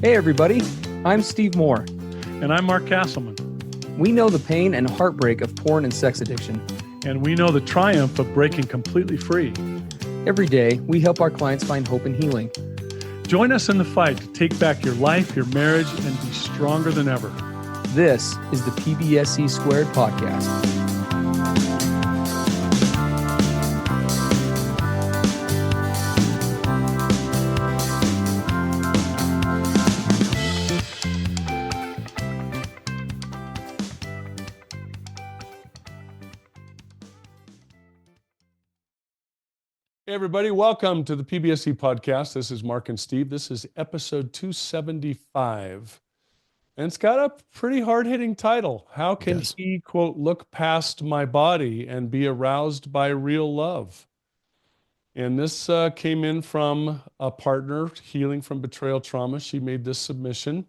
Hey everybody, I'm Steve Moore. And I'm Mark Castleman. We know the pain and heartbreak of porn and sex addiction. And we know the triumph of breaking completely free. Every day, we help our clients find hope and healing. Join us in the fight to take back your life, your marriage, and be stronger than ever. This is the PBSE Squared podcast. Hey everybody, welcome to the PBSE podcast. This is Mark and Steve. This is episode 275. And it's got a pretty hard-hitting title. How can he, quote, look past my body and be aroused by real love? And this came in from a partner healing from betrayal trauma. She made this submission.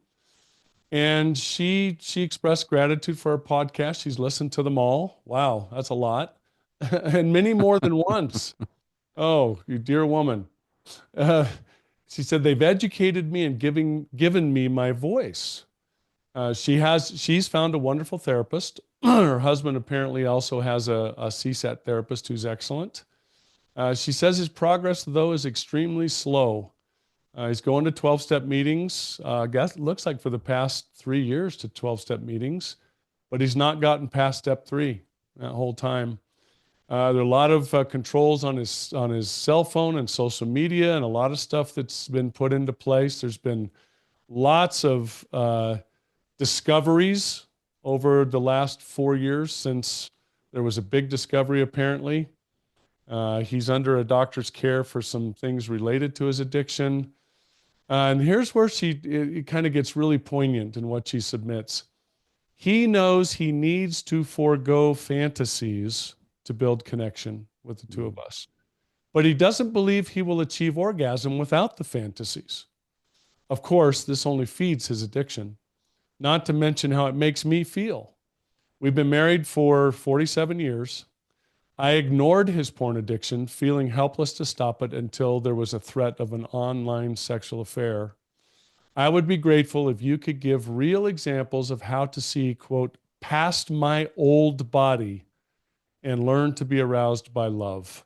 And she expressed gratitude for our podcast. She's listened to them all. Wow, that's a lot. And many more than once. Oh, you dear woman. She said, they've educated me and given me my voice. She's found a wonderful therapist. Her husband apparently also has a CSAT therapist who's excellent. She says his progress, though, is extremely slow. He's going to 12-step meetings. Looks like for the past 3 years to 12-step meetings, but he's not gotten past step 3 that whole time. There are a lot of controls on his cell phone and social media, and a lot of stuff that's been put into place. There's been lots of discoveries over the last 4 years since there was a big discovery, apparently. He's under a doctor's care for some things related to his addiction. And here's where it kind of gets really poignant in what she submits. He knows he needs to forego fantasies to build connection with the two of us. But he doesn't believe he will achieve orgasm without the fantasies. Of course, this only feeds his addiction, not to mention how it makes me feel. We've been married for 47 years. I ignored his porn addiction, feeling helpless to stop it until there was a threat of an online sexual affair. I would be grateful if you could give real examples of how to see, quote, past my old body and learn to be aroused by love.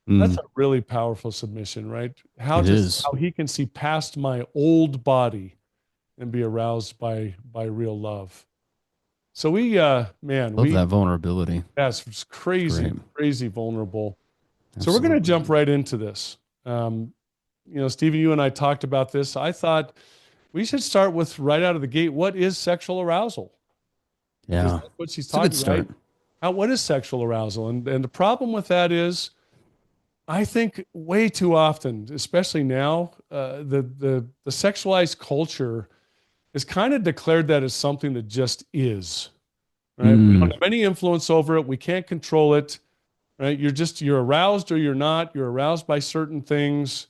That's a really powerful submission, right? How he can see past my old body and be aroused by real love. So we love that vulnerability. That's crazy, crazy vulnerable. Absolutely. So we're going to jump right into this. Stephen, you and I talked about this. I thought we should start with right out of the gate. What is sexual arousal? Yeah, that's what she's talking about. Right? What is sexual arousal? And the problem with that is, I think way too often, especially now, the sexualized culture is kind of declared that as something that just is, right? We don't have any influence over it. We can't control it, right? You're aroused or you're not. You're aroused by certain things.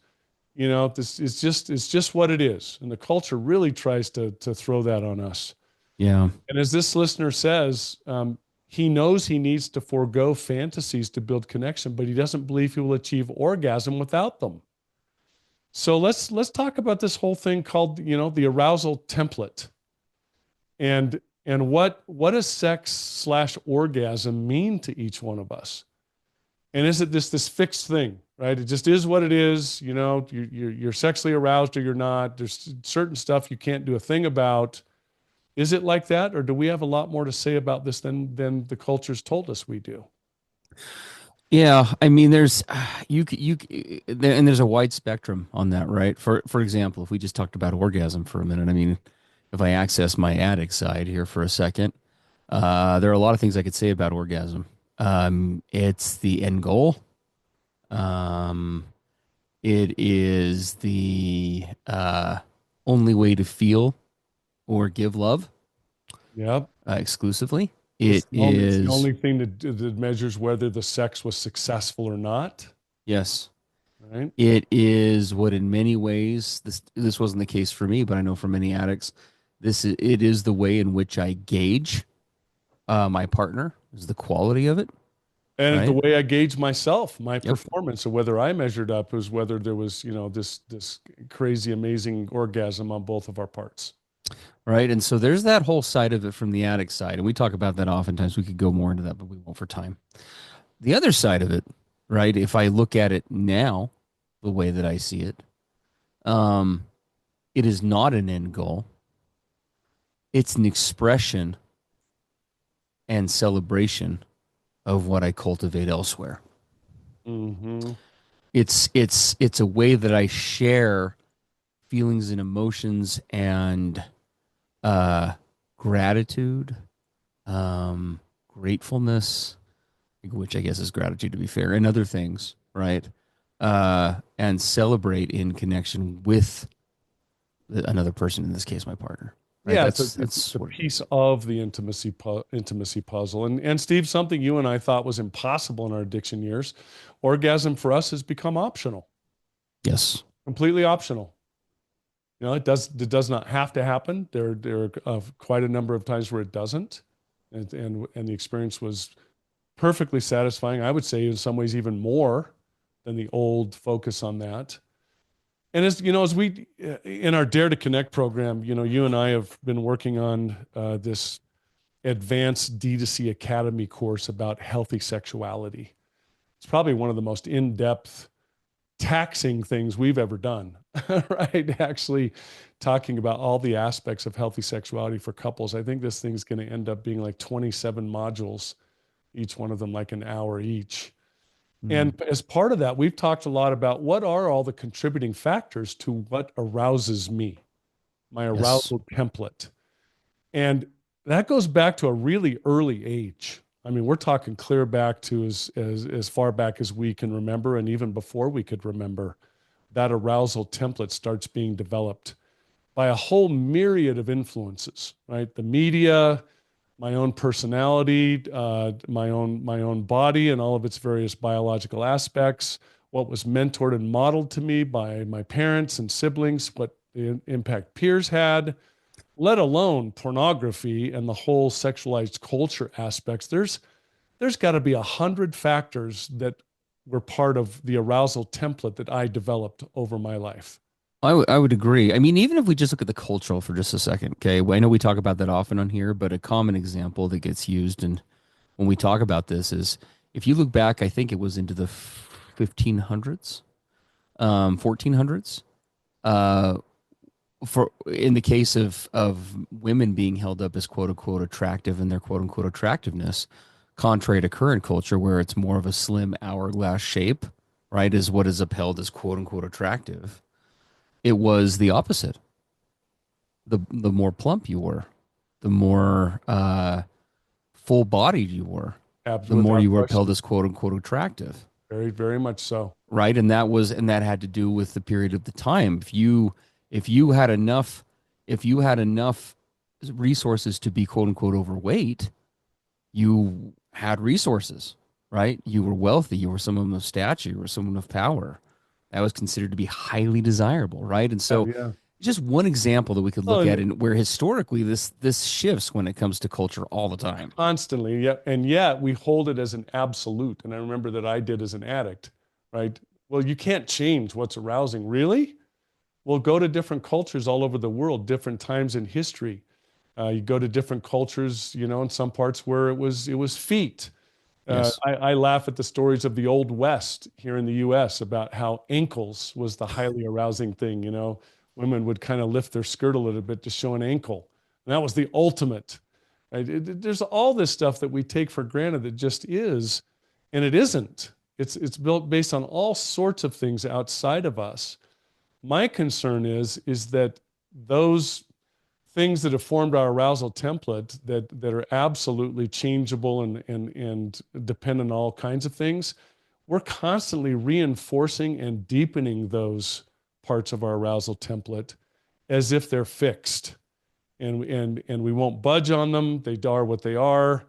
You know, it's just what it is. And the culture really tries to throw that on us. Yeah. And as this listener says, he knows he needs to forego fantasies to build connection, but he doesn't believe he will achieve orgasm without them. So let's talk about this whole thing called, the arousal template. And what does sex/orgasm mean to each one of us? And is it this fixed thing, right? It just is what it is. You're sexually aroused or you're not. There's certain stuff you can't do a thing about. Is it like that, or do we have a lot more to say about this than the culture's told us we do? Yeah, I mean, there's a wide spectrum on that, right? For example, if we just talked about orgasm for a minute, I mean, if I access my addict side here for a second, there are a lot of things I could say about orgasm. It's the end goal. It is the only way to feel or give love. Yep. Exclusively. It's the only thing that measures whether the sex was successful or not. Yes. Right. It is what in many ways, this wasn't the case for me, but I know for many addicts, it is the way in which I gauge my partner, is the quality of it. And the right? way I gauge myself, my Yep. performance, or whether I measured up, was whether there was, this crazy, amazing orgasm on both of our parts. Right. And so there's that whole side of it from the addict side. And we talk about that oftentimes. We could go more into that, but we won't for time. The other side of it, right? If I look at it now, the way that I see it, um, it is not an end goal. It's an expression and celebration of what I cultivate elsewhere. Mm-hmm. It's a way that I share feelings and emotions and uh, gratitude, gratefulness, which I guess is gratitude to be fair, and other things, right? And celebrate in connection with another person, in this case, my partner. Right? Yeah, it's That's a what, piece of the intimacy puzzle. And Steve, something you and I thought was impossible in our addiction years, orgasm for us has become optional, yes. completely optional. It does not have to happen. There are quite a number of times where it doesn't, and the experience was perfectly satisfying. I would say in some ways even more than the old focus on that. And as we in our Dare to Connect program, you and I have been working on this advanced D2C Academy course about healthy sexuality. It's probably one of the most in-depth, taxing things we've ever done, right? Actually talking about all the aspects of healthy sexuality for couples. I think this thing's going to end up being like 27 modules, each one of them like an hour each. And as part of that, we've talked a lot about what are all the contributing factors to what arouses me, my Yes. arousal template. And that goes back to a really early age. I mean, we're talking clear back to as far back as we can remember, and even before we could remember, that arousal template starts being developed by a whole myriad of influences, right? The media, my own personality, my own body, and all of its various biological aspects. What was mentored and modeled to me by my parents and siblings, what the impact peers had, let alone pornography and the whole sexualized culture aspects. There's got to be 100 factors that were part of the arousal template that I developed over my life. I would agree. I mean, even if we just look at the cultural for just a second, okay? Well, I know we talk about that often on here, but a common example that gets used and when we talk about this is if you look back, I think it was into the 1500s, 1400s. Uh, for in the case of women being held up as quote unquote attractive and their quote unquote attractiveness, contrary to current culture where it's more of a slim hourglass shape, right, is what is upheld as quote unquote attractive. It was the opposite. The more plump you were, the more full bodied you were, the more Without you were upheld question. as quote unquote attractive. Very, very much so. Right. And that had to do with the period of the time. If you had enough if you had enough resources to be quote unquote overweight, you had resources, right? You were wealthy, you were someone of stature, you were someone of power. That was considered to be highly desirable, right? And Yeah, so yeah. just one example that we could Well, look at and and where historically this shifts when it comes to culture all the time. constantly, yeah, and yet we hold it as an absolute. And I remember that I did as an addict, right? Well, you can't change what's arousing, really? Well, go to different cultures all over the world, different times in history. You go to different cultures, in some parts where it was feet. Yes. I laugh at the stories of the Old West here in the U.S. about how ankles was the highly arousing thing. Women would kind of lift their skirt a little bit to show an ankle, and that was the ultimate. Right? There's all this stuff that we take for granted that just is, and it isn't. It's built based on all sorts of things outside of us. My concern is that those things that have formed our arousal template that are absolutely changeable and depend on all kinds of things, we're constantly reinforcing and deepening those parts of our arousal template as if they're fixed. And we won't budge on them. They are what they are.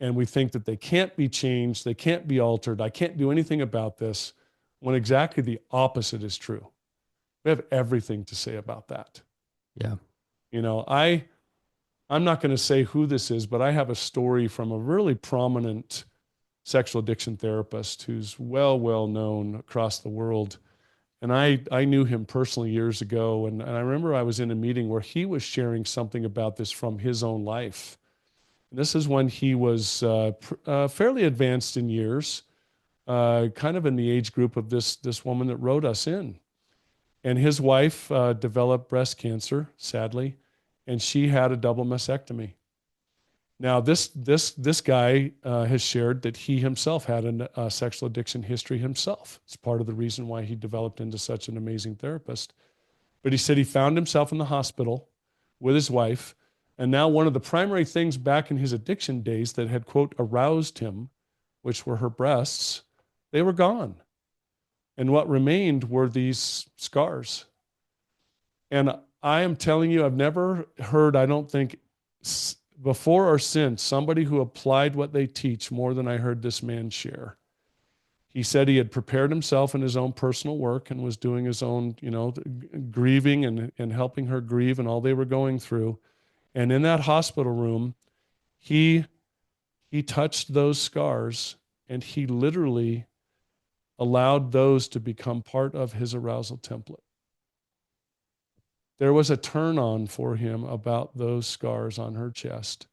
And we think that they can't be changed, they can't be altered. I can't do anything about this, when exactly the opposite is true. We have everything to say about that. Yeah. I'm not going to say who this is, but I have a story from a really prominent sexual addiction therapist who's well known across the world. And I knew him personally years ago. And I remember I was in a meeting where he was sharing something about this from his own life. And this is when he was fairly advanced in years, kind of in the age group of this woman that wrote us in. And his wife developed breast cancer, sadly, and she had a double mastectomy. Now, this guy has shared that he himself had a sexual addiction history himself. It's part of the reason why he developed into such an amazing therapist. But he said he found himself in the hospital with his wife, and now one of the primary things back in his addiction days that had, quote, aroused him, which were her breasts, they were gone. And what remained were these scars. And I am telling you, I've never heard, I don't think, before or since, somebody who applied what they teach more than I heard this man share. He said he had prepared himself in his own personal work and was doing his own, grieving and helping her grieve and all they were going through. And in that hospital room, he touched those scars, and he literally allowed those to become part of his arousal template. There was a turn on for him about those scars on her chest.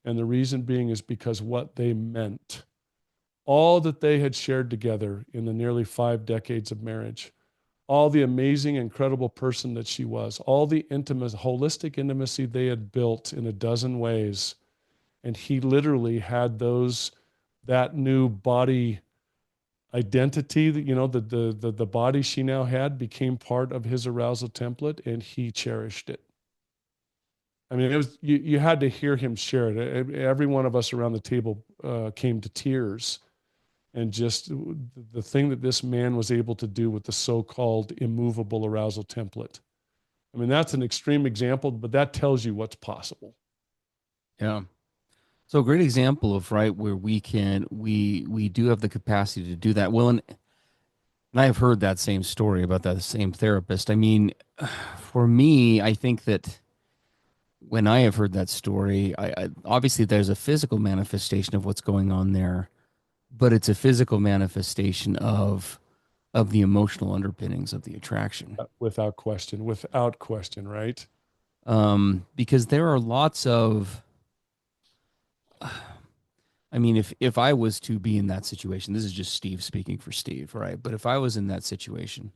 And the reason being is because what they meant. All that they had shared together in the nearly 5 decades of marriage, all the amazing, incredible person that she was, all the holistic intimacy they had built in a dozen ways. And he literally had that new body identity, that the body she now had became part of his arousal template, and he cherished it. I mean, it was you had to hear him share it. Every one of us around the table came to tears, and just the thing that this man was able to do with the so-called immovable arousal template. I mean, that's an extreme example, but that tells you what's possible. Yeah. So a great example of where we do have the capacity to do that. Well, and I have heard that same story about that same therapist. I mean, for me, I think that when I have heard that story, I obviously there's a physical manifestation of what's going on there, but it's a physical manifestation of the emotional underpinnings of the attraction. Without question, right? Because there are lots of, I mean, if I was to be in that situation, this is just Steve speaking for Steve, right? But if I was in that situation,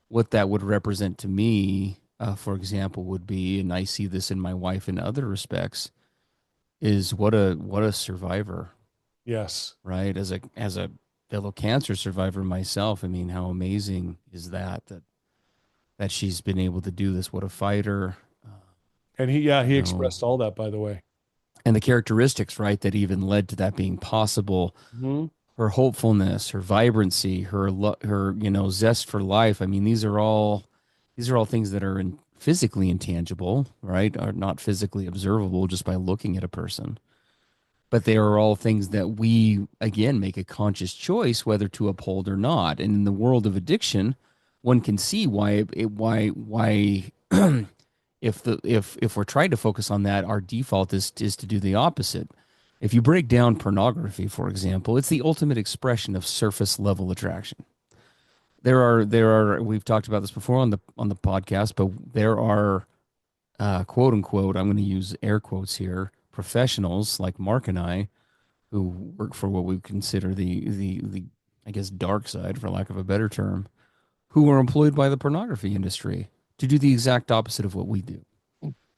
what that would represent to me, for example, would be, and I see this in my wife in other respects, is what a survivor. Yes. Right. As a fellow cancer survivor myself, I mean, how amazing is that she's been able to do this? What a fighter. And he expressed all that, by the way. And the characteristics, right, that even led to that being possible. Mm-hmm. Her hopefulness, her vibrancy, her zest for life. I mean, these are all things that are physically intangible, right? Are not physically observable just by looking at a person. But they are all things that we, again, make a conscious choice whether to uphold or not. And in the world of addiction, one can see why if we're trying to focus on that, our default is to do the opposite. If you break down pornography, for example, it's the ultimate expression of surface level attraction. There are we've talked about this before on the podcast, but there are quote unquote, I'm going to use air quotes here, professionals like Mark and I, who work for what we consider the I guess dark side, for lack of a better term, who are employed by the pornography industry to do the exact opposite of what we do.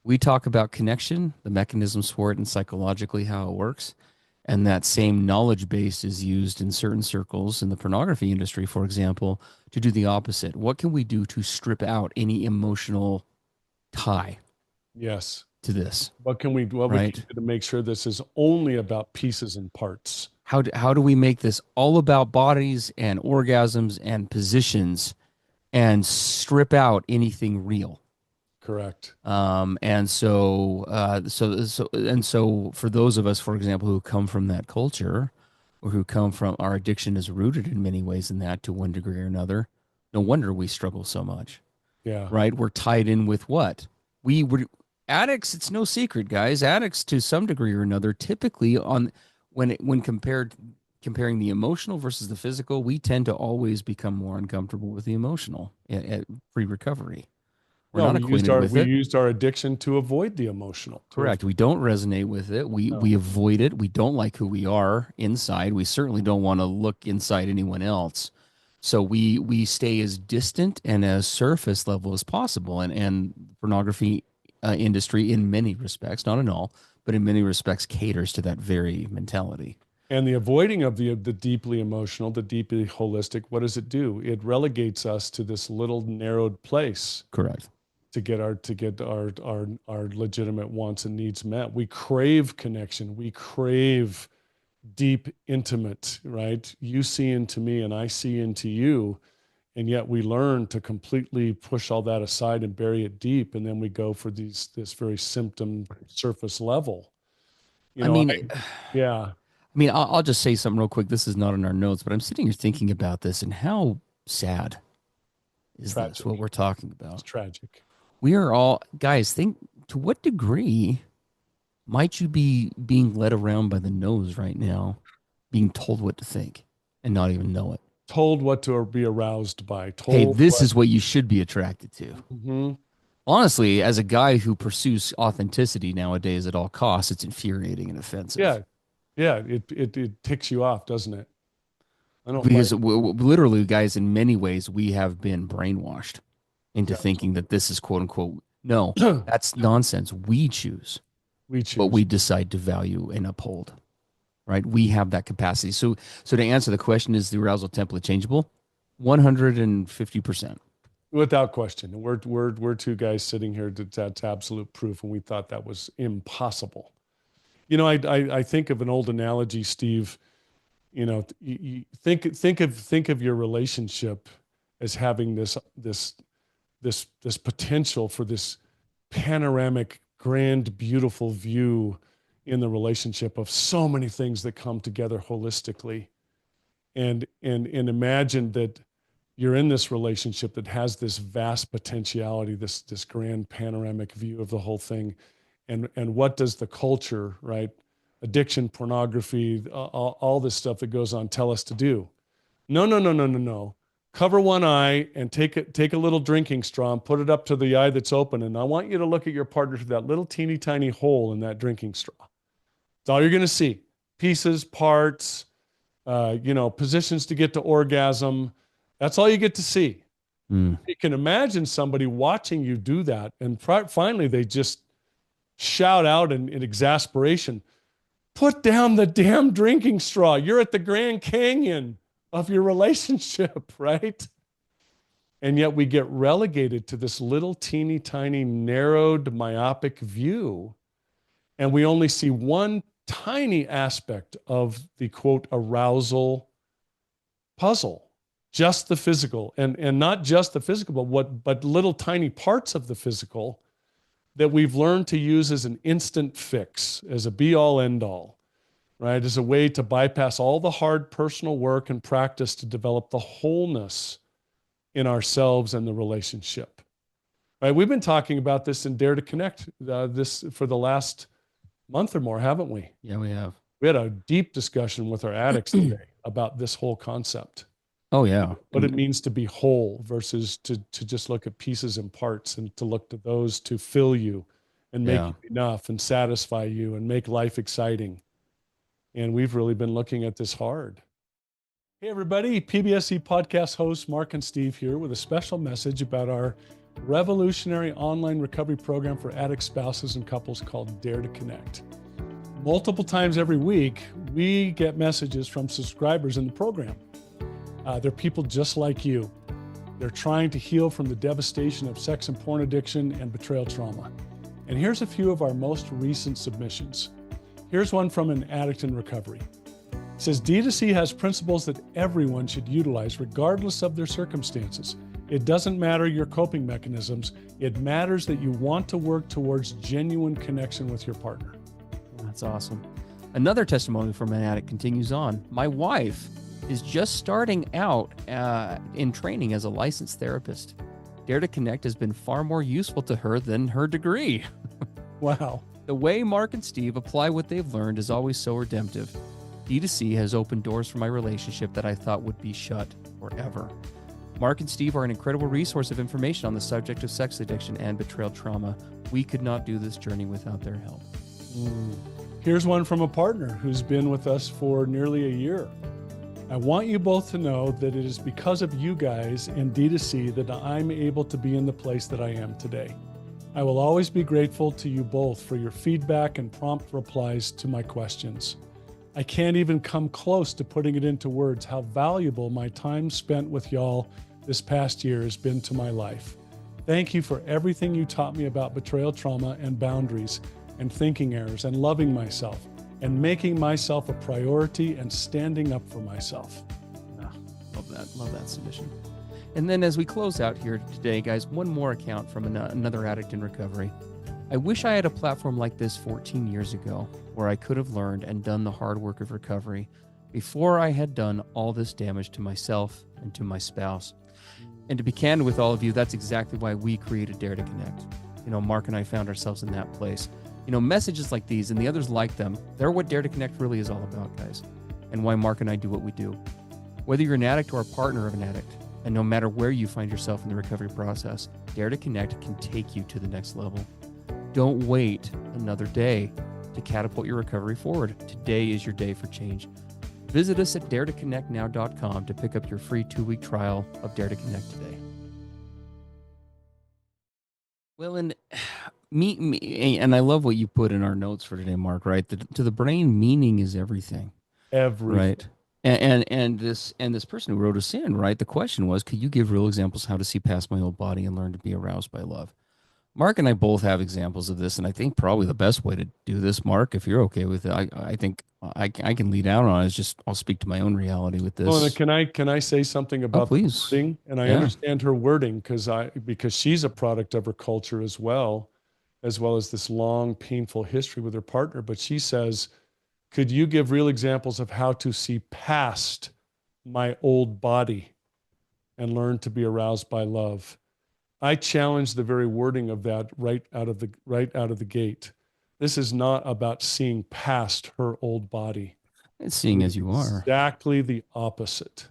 We talk about connection, the mechanisms for it, and psychologically how it works. And that same knowledge base is used in certain circles in the pornography industry, for example, to do the opposite. What can we do to strip out any emotional tie? Yes. To this. What can we do to make sure this is only about pieces and parts? How do we make this all about bodies and orgasms and positions and strip out anything real? Correct. And so for those of us, for example, who come from that culture, or who come from, our addiction is rooted in many ways in that to one degree or another. No wonder we struggle so much. Yeah. Right. We're tied in with what we were. Addicts, it's no secret, guys. Addicts, to some degree or another, typically when compared comparing the emotional versus the physical, we tend to always become more uncomfortable with the emotional at pre-recovery. We're No, not acquainted with we it. used our addiction to avoid the emotional. Correct. We don't resonate with it. We avoid it. We don't like who we are inside. We certainly don't want to look inside anyone else. So we stay as distant and as surface level as possible. And pornography industry, in many respects, not in all, but in many respects, caters to that very mentality. And the avoiding of the deeply emotional, the deeply holistic, what does it do? It relegates us to this little narrowed place. Correct. To get our legitimate wants and needs met. We crave connection. We crave deep, intimate, right? You see into me and I see into you. And yet we learn to completely push all that aside and bury it deep. And then we go for this very symptom surface level. Yeah. I mean, I'll just say something real quick. This is not in our notes, but I'm sitting here thinking about this and how sad is this, what we're talking about. It's tragic. We are all, guys, think, to what degree might you be being led around by the nose right now, being told what to think and not even know it? Told what to be aroused by. Told hey, this is what you should be attracted to. Mm-hmm. Honestly, as a guy who pursues authenticity nowadays at all costs, it's infuriating and offensive. Yeah, it ticks you off, doesn't it? I don't because literally, guys, in many ways, we have been brainwashed into thinking that this is quote unquote. No, that's nonsense. We choose what we decide to value and uphold. Right? We have that capacity. So to answer the question, is the arousal template changeable? 150%. Without question. We're two guys sitting here that's absolute proof, and we thought that was impossible. I think of an old analogy, Steve. You think of your relationship as having this potential for this panoramic, grand, beautiful view in the relationship of so many things that come together holistically, and imagine that you're in this relationship that has this vast potentiality, this grand panoramic view of the whole thing. And what does the culture, right? Addiction, pornography, all this stuff that goes on tell us to do? No. Cover one eye and take a little drinking straw and put it up to the eye that's open. And I want you to look at your partner through that little teeny tiny hole in that drinking straw. That's all you're going to see. Pieces, parts, positions to get to orgasm. That's all you get to see. You can imagine somebody watching you do that. And finally, they just shout out in exasperation, put down the damn drinking straw. You're at the Grand Canyon of your relationship, right? And yet we get relegated to this little teeny tiny narrowed myopic view. And we only see one tiny aspect of the quote arousal puzzle, just the physical, and not just the physical, but little tiny parts of the physical that we've learned to use as an instant fix, as a be-all, end-all, right? As a way to bypass all the hard personal work and practice to develop the wholeness in ourselves and the relationship, right? We've been talking about this in Dare to Connect this for the last month or more, haven't we? Yeah, we have. We had a deep discussion with our addicts today about this whole concept. Oh, yeah. What it means to be whole versus to just look at pieces and parts, and to look to those to fill you and make you enough and satisfy you and make life exciting. And we've really been looking at this hard. Hey, everybody. PBSE podcast hosts Mark and Steve here with a special message about our revolutionary online recovery program for addict spouses and couples called Dare to Connect. Multiple times every week, we get messages from subscribers in the program. They're people just like you. They're trying to heal from the devastation of sex and porn addiction and betrayal trauma. And here's a few of our most recent submissions. Here's one from an addict in recovery. It says, D2C has principles that everyone should utilize regardless of their circumstances. It doesn't matter your coping mechanisms. It matters that you want to work towards genuine connection with your partner. That's awesome. Another testimony from an addict continues on. My wife is just starting out in training as a licensed therapist. Dare to Connect has been far more useful to her than her degree. Wow. The way Mark and Steve apply what they've learned is always so redemptive. D2C has opened doors for my relationship that I thought would be shut forever. Mark and Steve are an incredible resource of information on the subject of sex addiction and betrayal trauma. We could not do this journey without their help. Here's one from a partner who's been with us for nearly a year. I want you both to know that it is because of you guys and D2C that I'm able to be in the place that I am today. I will always be grateful to you both for your feedback and prompt replies to my questions. I can't even come close to putting it into words how valuable my time spent with y'all this past year has been to my life. Thank you for everything you taught me about betrayal trauma and boundaries and thinking errors and loving myself and making myself a priority and standing up for myself. Love that submission. And then as we close out here today, guys, one more account from another addict in recovery. I wish I had a platform like this 14 years ago where I could have learned and done the hard work of recovery before I had done all this damage to myself and to my spouse. And to be candid with all of you, that's exactly why we created Dare to Connect. Mark and I found ourselves in that place. Messages like these and the others like them, they're what Dare to Connect really is all about, guys, and why Mark and I do what we do. Whether you're an addict or a partner of an addict, and no matter where you find yourself in the recovery process, Dare to Connect can take you to the next level. Don't wait another day to catapult your recovery forward. Today is your day for change. Visit us at daretoconnectnow.com to pick up your free 2-week trial of Dare to Connect today. Well, and and I love what you put in our notes for today, Mark, right? To the brain, meaning is everything. Right. And this person who wrote us in, right? The question was, could you give real examples how to see past my old body and learn to be aroused by love? Mark and I both have examples of this, and I think probably the best way to do this, Mark, if you're okay with it, I think I can lead out on it. Is just I'll speak to my own reality with this. Well, can I say something about the wording? And I understand her wording because she's a product of her culture as well as this long, painful history with her partner. But she says, could you give real examples of how to see past my old body and learn to be aroused by love? I challenge the very wording of that right out of the gate. This is not about seeing past her old body. It's seeing as you are. Exactly the opposite.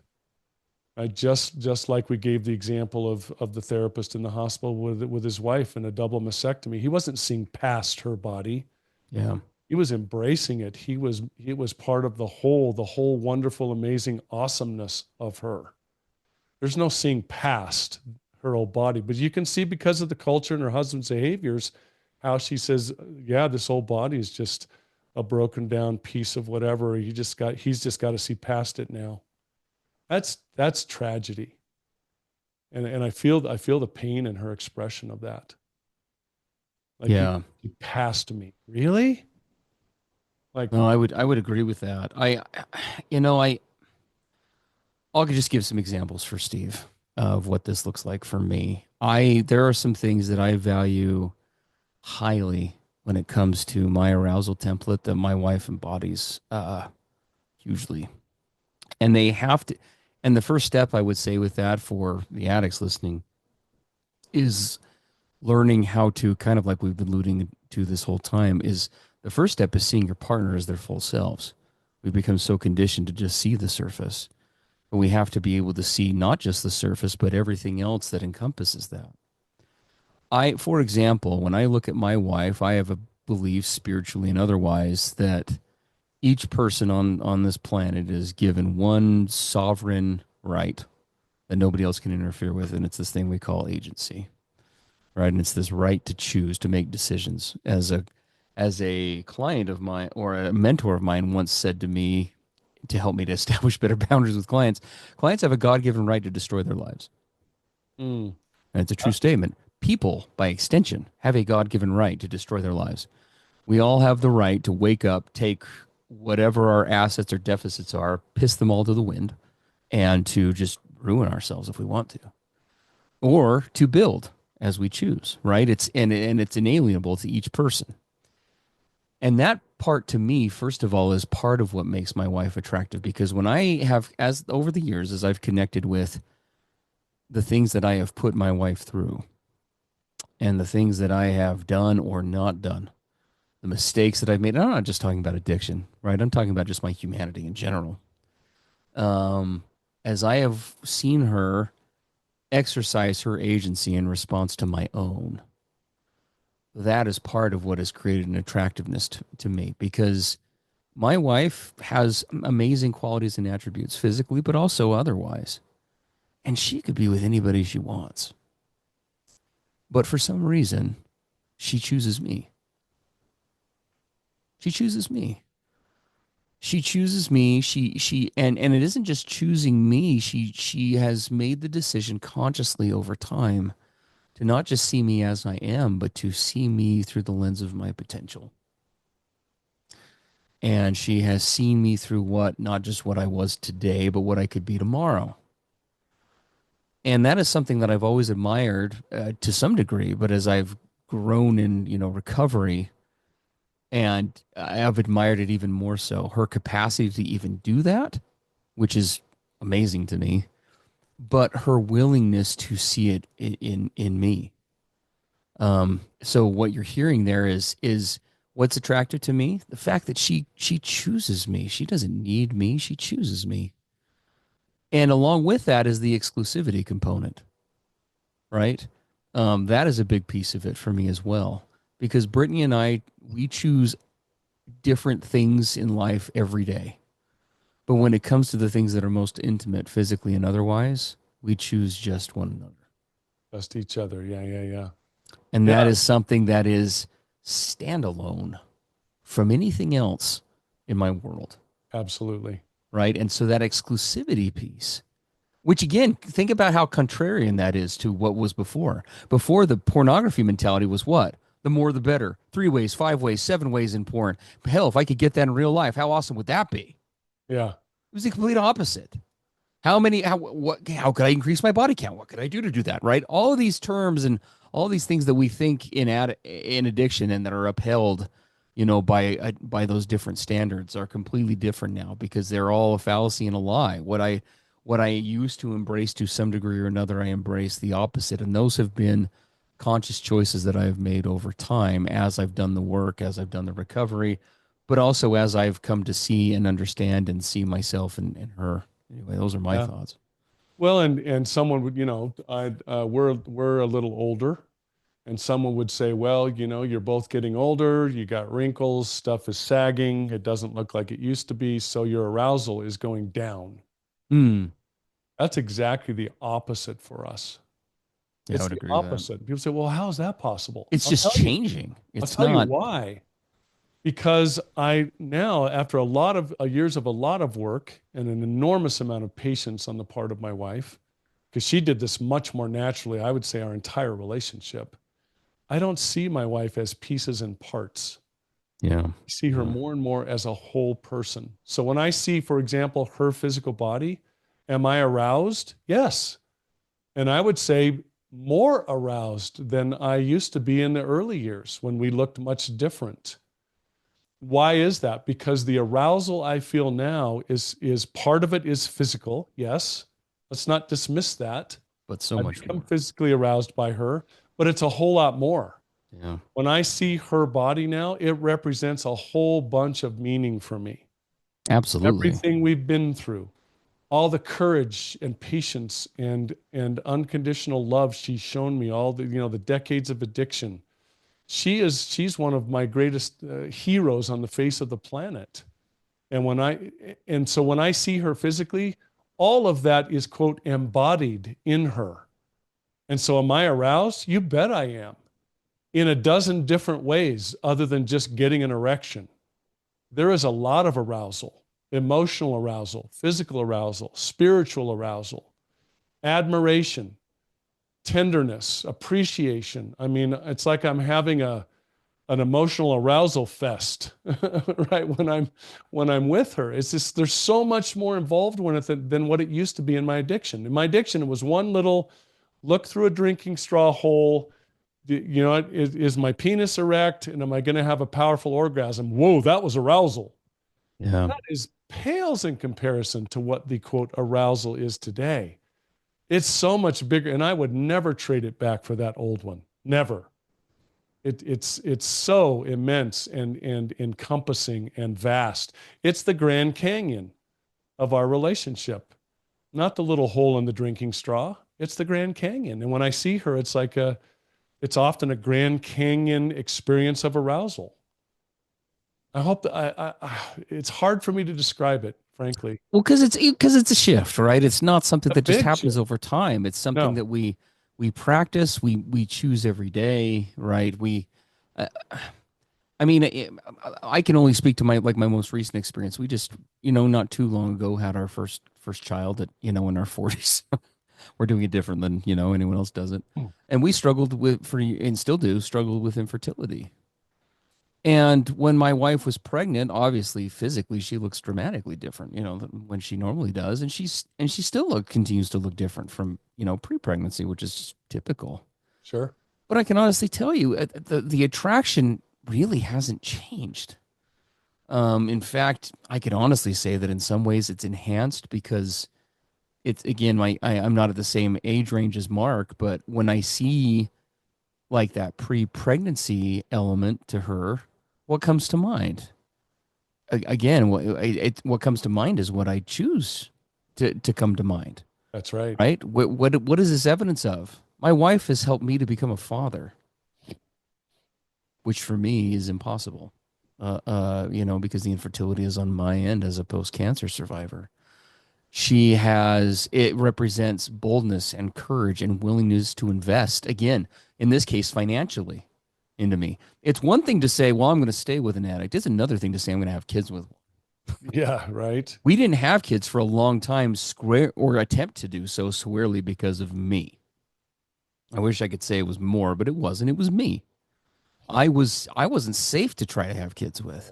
Just like we gave the example of the therapist in the hospital with his wife in a double mastectomy. He wasn't seeing past her body. Yeah. He was embracing it. It was part of the whole wonderful, amazing awesomeness of her. There's no seeing past her old body, but you can see because of the culture and her husband's behaviors, how she says, yeah, this old body is just a broken down piece of whatever. He's just got to see past it now. That's tragedy. And I feel the pain in her expression of that. Like, yeah. You passed me. Really? Like, no, I would agree with that. I'll just give some examples for Steve of what this looks like for me. There are some things that I value highly when it comes to my arousal template that my wife embodies hugely. And they have to, and the first step I would say with that for the addicts listening is learning how to, kind of like we've been alluding to this whole time, is the first step is seeing your partner as their full selves. We become so conditioned to just see the surface. But we have to be able to see not just the surface, but everything else that encompasses that. For example, when I look at my wife, I have a belief spiritually and otherwise that each person on this planet is given one sovereign right that nobody else can interfere with, and it's this thing we call agency, right? And it's this right to choose, to make decisions. As a client of mine or a mentor of mine once said to me, to help me to establish better boundaries with clients have a God-given right to destroy their lives. And it's a true statement. People, by extension, have a God-given right to destroy their lives. We all have the right to wake up, take whatever our assets or deficits are, piss them all to the wind, and to just ruin ourselves if we want to. Or to build as we choose, right? It's inalienable to each person. And that part to me, first of all, is part of what makes my wife attractive, because when I have, as over the years, as I've connected with the things that I have put my wife through and the things that I have done or not done, the mistakes that I've made. And I'm not just talking about addiction, right? I'm talking about just my humanity in general. Um, as I have seen her exercise her agency in response to my own, that is part of what has created an attractiveness to me, because my wife has amazing qualities and attributes physically, but also otherwise. And she could be with anybody she wants. But for some reason, she chooses me. She chooses me. She chooses me. And it isn't just choosing me. She has made the decision consciously over time to not just see me as I am, but to see me through the lens of my potential. And she has seen me through not just what I was today, but what I could be tomorrow. And that is something that I've always admired to some degree, but as I've grown in, recovery, and I've admired it even more so, her capacity to even do that, which is amazing to me, but her willingness to see it in me. So what you're hearing there is what's attractive to me? The fact that she chooses me. She doesn't need me. She chooses me. And along with that is the exclusivity component, right? That is a big piece of it for me as well, because Brittany and I, we choose different things in life every day. But when it comes to the things that are most intimate physically and otherwise, we choose just one another. Just each other. Yeah. And that is something that is standalone from anything else in my world. Absolutely. Right. And so that exclusivity piece, which again, think about how contrarian that is to what was before. Before, the pornography mentality was what? The more the better. 3 ways, 5 ways, 7 ways in porn. Hell, if I could get that in real life, how awesome would that be? Yeah. It was the complete opposite. How could I increase my body count? What could I do to do that? Right. All of these terms and all these things that we think in addiction and that are upheld, by those different standards are completely different now, because they're all a fallacy and a lie. What I used to embrace to some degree or another, I embrace the opposite. And those have been conscious choices that I've made over time as I've done the work, as I've done the recovery, but also as I've come to see and understand and see myself and her. Anyway, those are my thoughts. Well, and someone would, we're a little older, and someone would say, well, you're both getting older, you got wrinkles, stuff is sagging, it doesn't look like it used to be, so your arousal is going down. That's exactly the opposite for us. Yeah, it's I would the agree opposite. with that. People say, well, how is that possible? It's just changing. I'll tell you why. Because I now, after a lot of years of a lot of work and an enormous amount of patience on the part of my wife, because she did this much more naturally, I would say our entire relationship, I don't see my wife as pieces and parts. Yeah. I see her more and more as a whole person. So when I see, for example, her physical body, am I aroused? Yes. And I would say more aroused than I used to be in the early years when we looked much different. Why is that? Because the arousal I feel now is part of it is physical. Yes. Let's not dismiss that. But so I much become more. physically aroused by her, but it's a whole lot more. Yeah. When I see her body now, it represents a whole bunch of meaning for me. Absolutely. Everything we've been through, all the courage and patience and unconditional love she's shown me, all the decades of addiction. She's one of my greatest heroes on the face of the planet. And so when I see her physically, all of that is, quote, embodied in her. And so am I aroused? You bet I am. In a dozen different ways other than just getting an erection. There is a lot of arousal, emotional arousal, physical arousal, spiritual arousal, admiration, tenderness, appreciation. I mean, it's like I'm having an emotional arousal fest, right? When I'm with her, it's just there's so much more involved with it than what it used to be in my addiction. In my addiction, it was one little look through a drinking straw hole. Is my penis erect, and am I going to have a powerful orgasm? Whoa, that was arousal. Yeah. That is pales in comparison to what the quote arousal is today. It's so much bigger, and I would never trade it back for that old one. Never. It's so immense and encompassing and vast. It's the Grand Canyon of our relationship, not the little hole in the drinking straw. It's the Grand Canyon. And when I see her, it's often a Grand Canyon experience of arousal. I hope that it's hard for me to describe it, frankly. Well, because it's a shift, right? It's not something A that just big happens shift. over time. It's something No, that we practice, we choose every day, right? Uh, I mean, I can only speak to my most recent experience. We just, not too long ago had our first child at, in our 40s. We're doing it different than, anyone else does it. Mm. And we struggled and still do struggle with infertility. And when my wife was pregnant, obviously physically she looks dramatically different, than when she normally does, and she still continues to look different from, pre-pregnancy, which is typical. sure. But I can honestly tell you, the attraction really hasn't changed. In fact, I could honestly say that in some ways it's enhanced because it's again, I'm not at the same age range as Mark, but when I see like that pre-pregnancy element to her, what comes to mind? Again, what comes to mind is what I choose to come to mind, That's right. right? What is this evidence of? My wife has helped me to become a father, which for me is impossible. Because the infertility is on my end as a post-cancer survivor. It represents boldness and courage and willingness to invest, again, in this case, financially into me. It's one thing to say, well, I'm going to stay with an addict. It's another thing to say I'm going to have kids with one. Yeah, right. We didn't have kids for a long time, square or attempt to do so squarely because of me. I wish I could say it was more, but it wasn't. It was me. I wasn't safe to try to have kids with.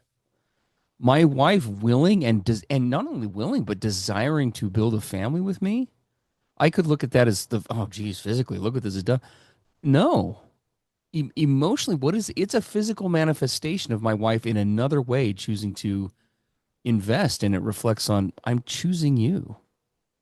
My wife willing and not only willing but desiring to build a family with me. I could look at that as physically look at this as done. No, emotionally, it's a physical manifestation of my wife in another way choosing to invest, and it reflects on I'm choosing you.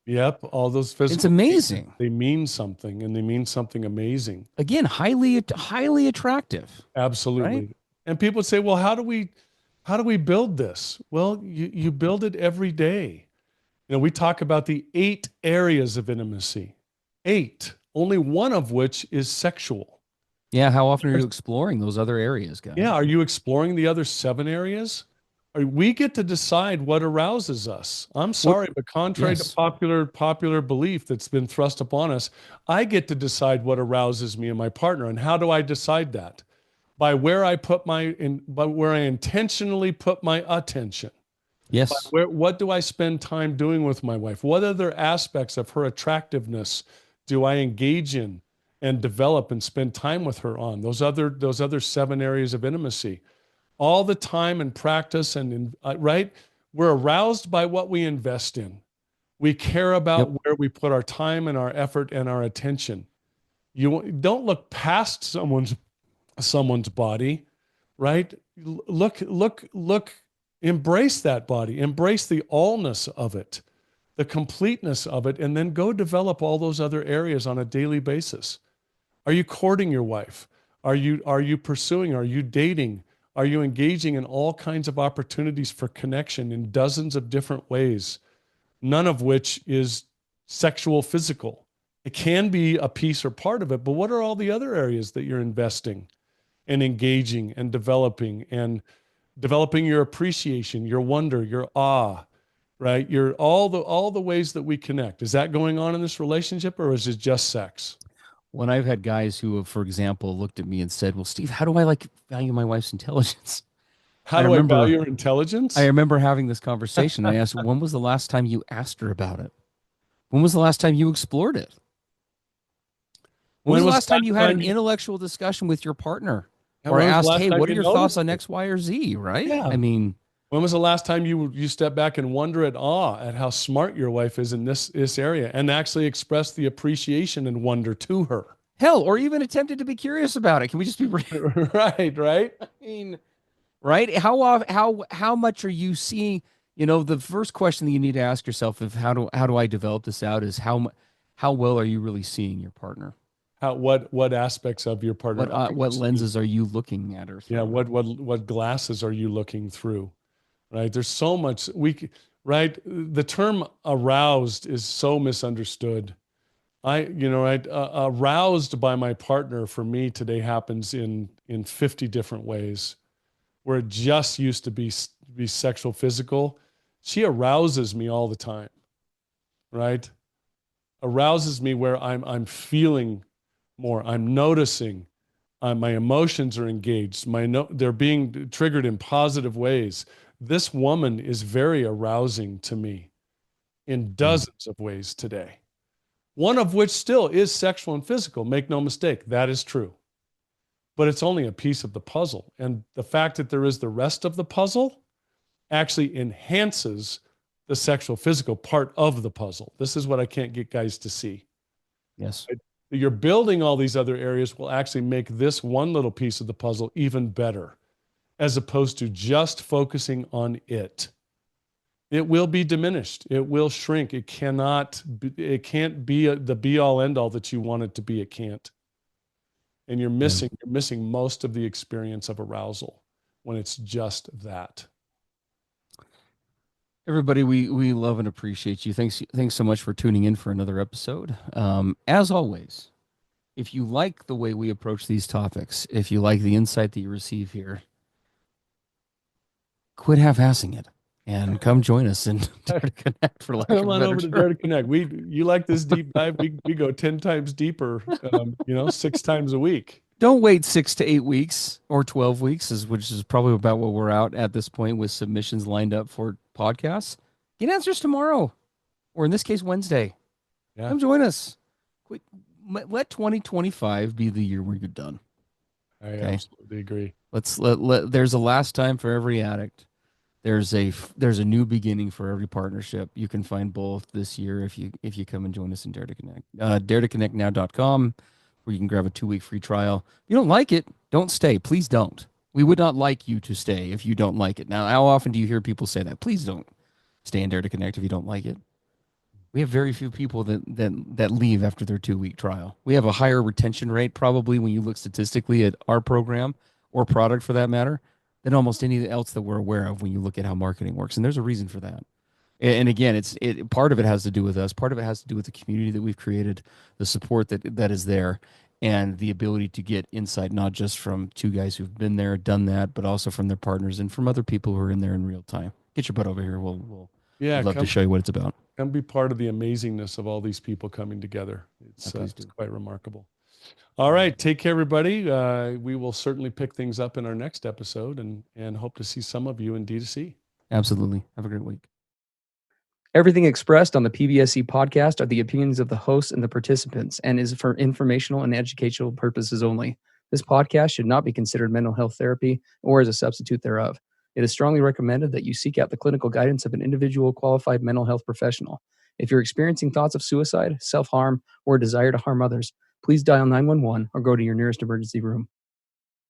Yep. All those It's physical pieces, amazing. they mean something, and they mean something amazing. Again, highly attractive, right? Absolutely. And people say, well, how do we build this? Well, you build it every day. We talk about the 8 areas of intimacy. 8, only one of which is sexual. Yeah, how often are you exploring those other areas, guys? Yeah, are you exploring the other 7 areas? We get to decide what arouses us. I'm sorry, but contrary to Yes. popular belief that's been thrust upon us, I get to decide what arouses me and my partner. And how do I decide that? By where I intentionally put my attention. Yes. What do I spend time doing with my wife? What other aspects of her attractiveness do I engage in and develop and spend time with her on? Those other 7 areas of intimacy. All the time and practice right? We're aroused by what we invest in. We care Yep. about where we put our time and our effort and our attention. You don't look past someone's body, right? Look, embrace that body, embrace the allness of it, the completeness of it, and then go develop all those other areas on a daily basis. Are you courting your wife? Are you pursuing? Are you dating? Are you engaging in all kinds of opportunities for connection in dozens of different ways, none of which is sexual, physical? It can be a piece or part of it, but what are all the other areas that you're investing and engaging and developing your appreciation, your wonder, your awe, right? Your all the ways that we connect. Is that going on in this relationship, or is it just sex? When I've had guys who have, for example, looked at me and said, "Well, Steve, how do I value my wife's intelligence?" How I do I remember value your intelligence? I remember having this conversation. I asked, "When was the last time you asked her about it? When was the last time you explored it? When was When the was last the time you last had time an you, intellectual discussion with your partner?" Or I when was the asked, last "Hey, time what are you your thoughts noticed on it? X, Y, or Z?" Right? Yeah. I mean, When was the last time you step back and wonder at awe at how smart your wife is in this area and actually express the appreciation and wonder to her? hell, or even attempted to be curious about it. Can we just be Right, right. I mean, right? How much are you seeing? The first question that you need to ask yourself, if how do I develop this out, is how well are you really seeing your partner? what aspects of your partner? What lenses are you looking at her through? Yeah, what glasses are you looking through? Right? There's so much right? The term aroused is so misunderstood. Aroused by my partner for me today happens in 50 different ways. Where it just used to be sexual, physical, she arouses me all the time, right? Arouses me where I'm feeling more, I'm noticing, my emotions are engaged, they're being triggered in positive ways. This woman is very arousing to me in dozens of ways today. One of which still is sexual and physical, make no mistake, that is true. But it's only a piece of the puzzle. And the fact that there is the rest of the puzzle actually enhances the sexual physical part of the puzzle. This is what I can't get guys to see. Yes. You're building all these other areas will actually make this one little piece of the puzzle even better, as opposed to just focusing on it. It will be diminished. It will shrink. It can't be the be all end all that you want it to be. It can't. And you're missing most of the experience of arousal when it's just that. Everybody, we love and appreciate you. Thanks so much for tuning in for another episode. As always, if you like the way we approach these topics, if you like the insight that you receive here, quit half-assing it and come join us in Dare to Connect for lack of a better term. Come on over to Dare to Connect. You like this deep dive? We go 10 times deeper, 6 times a week. Don't wait 6 to 8 weeks or 12 weeks, which is probably about what we're out at this point with submissions lined up for podcasts. Get answers tomorrow, or in this case, Wednesday. Yeah. Come join us. Let 2025 be the year where you're done. I absolutely agree. There's a last time for every addict. There's a new beginning for every partnership. You can find both this year if you come and join us in Dare to Connect. DareToConnectNow.com, where you can grab a 2-week free trial. If you don't like it, don't stay. Please don't. We would not like you to stay if you don't like it. Now, how often do you hear people say that? Please don't stay in Dare to Connect if you don't like it. We have very few people that leave after their 2-week trial. We have a higher retention rate probably when you look statistically at our program or product for that matter than almost any else that we're aware of when you look at how marketing works. And there's a reason for that. And again, part of it has to do with us. Part of it has to do with the community that we've created, the support that is there, and the ability to get insight, not just from 2 guys who've been there, done that, but also from their partners and from other people who are in there in real time. Get your butt over here. We'll love to show you what it's about. Come be part of the amazingness of all these people coming together. It's quite remarkable. All right. Take care, everybody. We will certainly pick things up in our next episode and hope to see some of you in D2C. Absolutely. Have a great week. Everything expressed on the PBSE podcast are the opinions of the hosts and the participants and is for informational and educational purposes only. This podcast should not be considered mental health therapy or as a substitute thereof. It is strongly recommended that you seek out the clinical guidance of an individual qualified mental health professional. If you're experiencing thoughts of suicide, self-harm, or a desire to harm others, please dial 911 or go to your nearest emergency room.